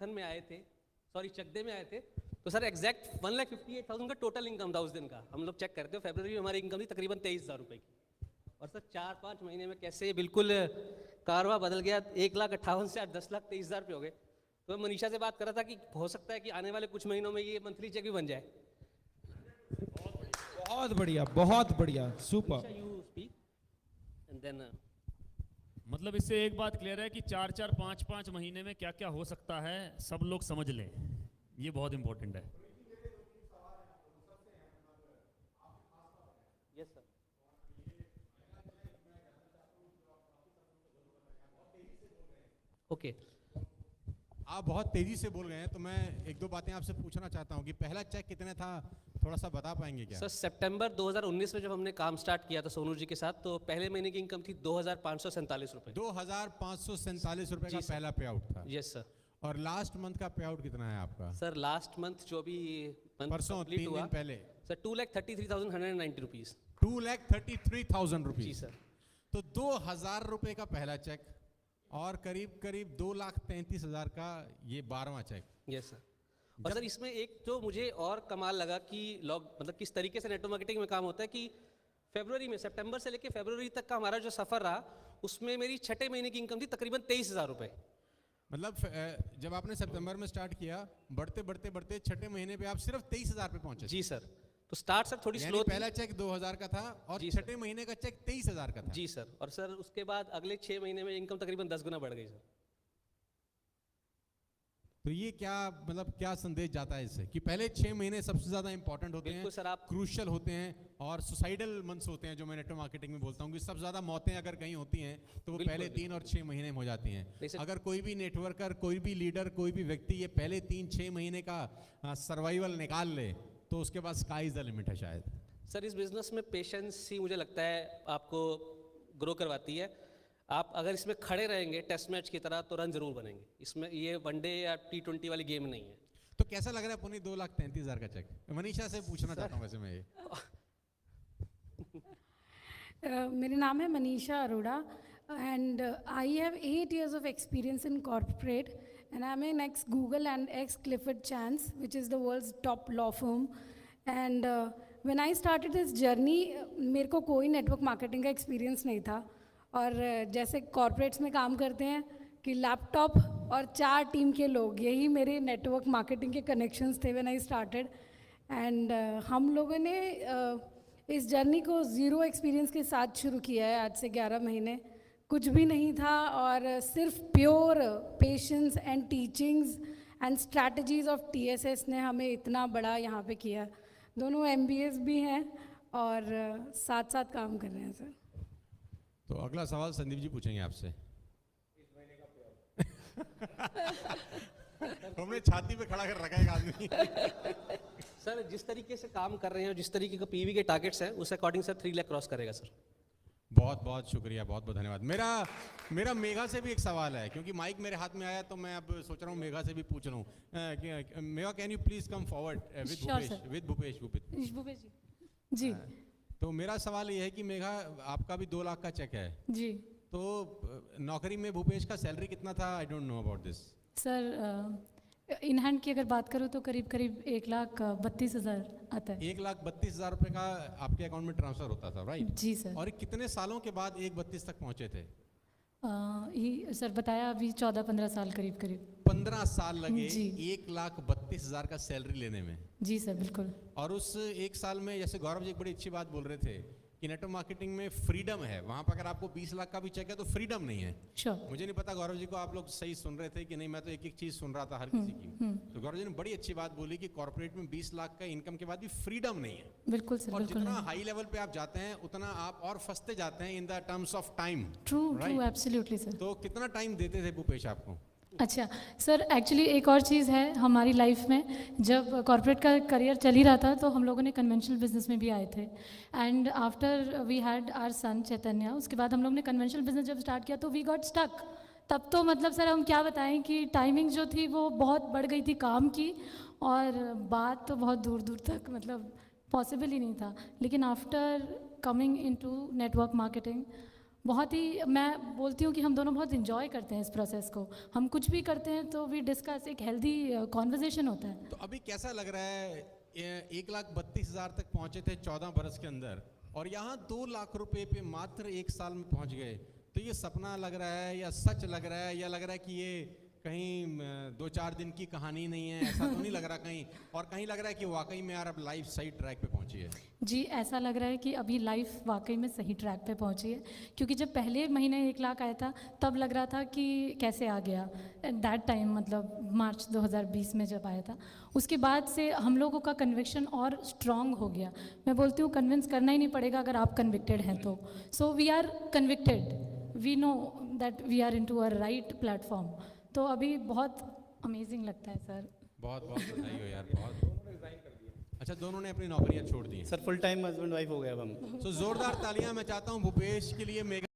मंथन में आए थे, सॉरी चकदे में आए थे, तो सर एग्जैक्ट 1,58,000 का टोटल इनकम था उस दिन का। हम लोग चेक करते हो, फरवरी में हमारी इनकम थी तकरीबन 23,000 रुपये की। और सर 4-5 महीने में कैसे बिल्कुल कारवा बदल गया, 1,58,000 से 10,23,000 रुपये हो गए। तो मैं मनीषा से बात कर रहा था कि हो सकता है कि आने वाले कुछ महीनों में ये मंथली चेक भी बन जाए। बहुत बढ़िया, बहुत बढ़िया, super. You speak and then मतलब इससे एक बात क्लियर है कि 4-4, 5-5 महीने में क्या क्या हो सकता है सब लोग समझ लें, ये बहुत इंपॉर्टेंट है। Yes sir. ओके, आप बहुत तेजी से बोल रहे हैं, तो मैं एक दो बातें आपसे पूछना चाहता हूं कि पहला चेक कितने था, थोड़ा सा बता पाएंगे क्या? सर सितंबर 2019 में जब हमने काम स्टार्ट किया था सोनू जी के साथ, तो पहले महीने की इनकम थी 2,547 रुपये। 2,547 रुपए का जी सर। पहला पे आउट था। Yes sir. और लास्ट मंथ का पे आउट कितना है आपका? सर लास्ट मंथ जो भी मंथ परसों, कंप्लीट 3 हुआ दिन पहले। Sir 2,33,190 rupees. 2,33,000 रुपीज। जी सर। तो 2,000 रुपए का पहला चेक और करीब करीब 2,33,000 का ये 12वां चेक। Yes sir. और सर इसमें एक जो मुझे और कमाल लगा कि मतलब किस तरीके से नेटवर्क मार्केटिंग में काम होता है कि फरवरी में, सितंबर से लेकर फरवरी तक का हमारा जो सफ़र रहा, उसमें मेरी छठे महीने की इनकम थी तकरीबन 23,000 रुपये। मतलब जब आपने सितंबर में स्टार्ट किया, बढ़ते बढ़ते बढ़ते छठे महीने पे आप सिर्फ 23,000 पे पहुंचे। जी सर। तो स्टार्ट सर थोड़ी यानी स्लो थी। पहला चेक 2,000 का था और जी सर। छठे महीने का चेक 23,000 का था। जी सर। और सर उसके बाद अगले 6 महीने में इनकम तकरीबन 10 गुना बढ़ गई सर। तो ये क्या मतलब क्या संदेश जाता है इससे कि पहले 6 महीने सबसे ज्यादा इंपॉर्टेंट होते हैं, बिल्कुल सर। आप क्रूशियल होते हैं और सुसाइडल मंथ्स होते हैं, जो मैं नेटवर्क मार्केटिंग में बोलता हूँ कि सबसे ज्यादा मौतें अगर कहीं होती हैं तो वो बिल्कुल, पहले 3 और 6 महीने में हो जाती हैं। जैसे- अगर कोई भी नेटवर्कर, कोई भी लीडर, कोई भी व्यक्ति ये पहले 3-6 महीने का सर्वाइवल निकाल ले तो उसके पास स्काई इज द लिमिट है शायद। सर इस बिजनेस में पेशेंस ही मुझे लगता है आपको ग्रो करवाती है। आप अगर इसमें खड़े रहेंगे टेस्ट मैच की तरह तो रन जरूर बनेंगे। इसमें ये वनडे या T20 वाली गेम नहीं है। तो कैसा लग रहा है पुनी 2,33,000 का चेक? मनीषा से पूछना चाहता हूँ वैसे मैं ये। मेरा नाम है Manisha Arora and I have 8 years of experience in corporate and I'm an ex Google and ex Clifford Chance, which is the world's top law firm. And when I started this journey, मेरे को कोई नेटवर्क मार्केटिंग का experience नहीं था। और जैसे corporates में काम करते हैं कि लैपटॉप और 4 टीम के लोग, यही मेरे नेटवर्क मार्केटिंग के कनेक्शंस थे व्हेन आई स्टार्टेड। एंड हम लोगों ने इस जर्नी को ज़ीरो एक्सपीरियंस के साथ शुरू किया है। आज से 11 महीने कुछ भी नहीं था और सिर्फ pure patience and teachings and strategies of TSS ने हमें इतना बड़ा यहाँ पे किया। दोनों MBAs भी हैं और साथ साथ काम कर रहे हैं सर। तो अगला सवाल संदीप जी पूछेंगे आपसे। हमने छाती पे खड़ा कर रखा है एक आदमी। सर जिस तरीके से काम कर रहे हैं और जिस तरीके का PV के टारगेट्स हैं उस अकॉर्डिंग सर 3 लाख क्रॉस करेगा सर। बहुत बहुत शुक्रिया, बहुत बहुत धन्यवाद। मेरा मेघा से भी एक सवाल है, क्योंकि माइक मेरे हाथ में आया तो मैं अब सोच रहा हूँ मेघा से भी पूछ लूँ। Megha, can you please come forward with Bhupesh ji. तो मेरा सवाल ये है कि मेघा, आपका भी 2 लाख का चेक है जी तो नौकरी में भूपेश का सैलरी कितना था? I don't know about this sir. In hand की अगर बात करूँ तो करीब करीब 1,32,000 आता है। 1,32,000 रुपए का आपके अकाउंट में ट्रांसफर होता था, राइट? जी सर। और कितने सालों के बाद 1,32 तक पहुंचे थे? ये सर बताया अभी 14-15 साल करीब करीब। 15 साल लगे जी। 1,32,000 का सैलरी लेने में। जी सर बिल्कुल। और उस 1 साल में, जैसे गौरव जी एक बड़ी अच्छी बात बोल रहे थे कि नेटवर्क मार्केटिंग में फ्रीडम है, वहां पर अगर आपको 20 लाख का भी चेक है तो फ्रीडम नहीं है। श्योर। मुझे नहीं पता गौरव जी को आप लोग सही सुन रहे थे कि नहीं, मैं तो एक एक चीज सुन रहा था हर किसी की। तो गौरव जी ने बड़ी अच्छी बात बोली कि कॉर्पोरेट में 20 लाख का इनकम के बाद भी फ्रीडम नहीं है। बिल्कुल सर और बिल्कुल। जितना हाई लेवल पे आप जाते हैं उतना आप और फंसते जाते हैं in the terms of time. True true absolutely sir. तो कितना टाइम देते थे भूपेश आपको? अच्छा सर, एक्चुअली एक और चीज़ है हमारी लाइफ में, जब कॉर्पोरेट का करियर चल ही रहा था तो हम लोगों ने कन्वेंशनल बिजनेस में भी आए थे। And after we had our son Chaitanya, उसके बाद हम लोग ने कन्वेंशनल बिजनेस जब स्टार्ट किया तो वी गॉट स्टक। तब तो मतलब सर हम क्या बताएं कि टाइमिंग जो थी वो बहुत बढ़ गई थी काम की, और बात तो बहुत दूर दूर तक मतलब पॉसिबल ही नहीं था। लेकिन after coming into network marketing बहुत ही, मैं बोलती हूँ कि हम दोनों बहुत इन्जॉय करते हैं इस प्रोसेस को। हम कुछ भी करते हैं तो वी डिस्कस, एक हेल्दी कॉन्वर्जेशन होता है। तो अभी कैसा लग रहा है? 1,32,000 तक पहुंचे थे 14 बरस के अंदर, और यहाँ 2 लाख रुपए पे मात्र 1 साल में पहुंच गए। तो ये सपना लग रहा है या सच लग रहा है, या लग रहा है कि ये कहीं 2-4 दिन की कहानी नहीं है? ऐसा तो नहीं लग रहा कहीं? और कहीं लग रहा है कि वाकई में यार अब लाइफ सही ट्रैक पे पहुंची है? जी, ऐसा लग रहा है कि अभी लाइफ वाकई में सही ट्रैक पे पहुंची है, क्योंकि जब पहले महीने 1 लाख आया था तब लग रहा था कि कैसे आ गया। एट दैट टाइम, मतलब मार्च 2020 में जब आया था, उसके बाद से हम लोगों का कन्विक्शन और स्ट्रांग हो गया। मैं बोलती हूँ कन्विंस करना ही नहीं पड़ेगा अगर आप कन्विक्टेड हैं तो। So we are convicted, we know that we are into a right platform. तो अभी बहुत अमेजिंग लगता है सर। बहुत बहुत बधाई हो यार, बहुत। अच्छा, दोनों ने अपनी नौकरियां छोड़ दी हैं। Sir full time husband wife हो गए अब हम। जोरदार तालियां मैं चाहता हूं भूपेश के लिए। मेघा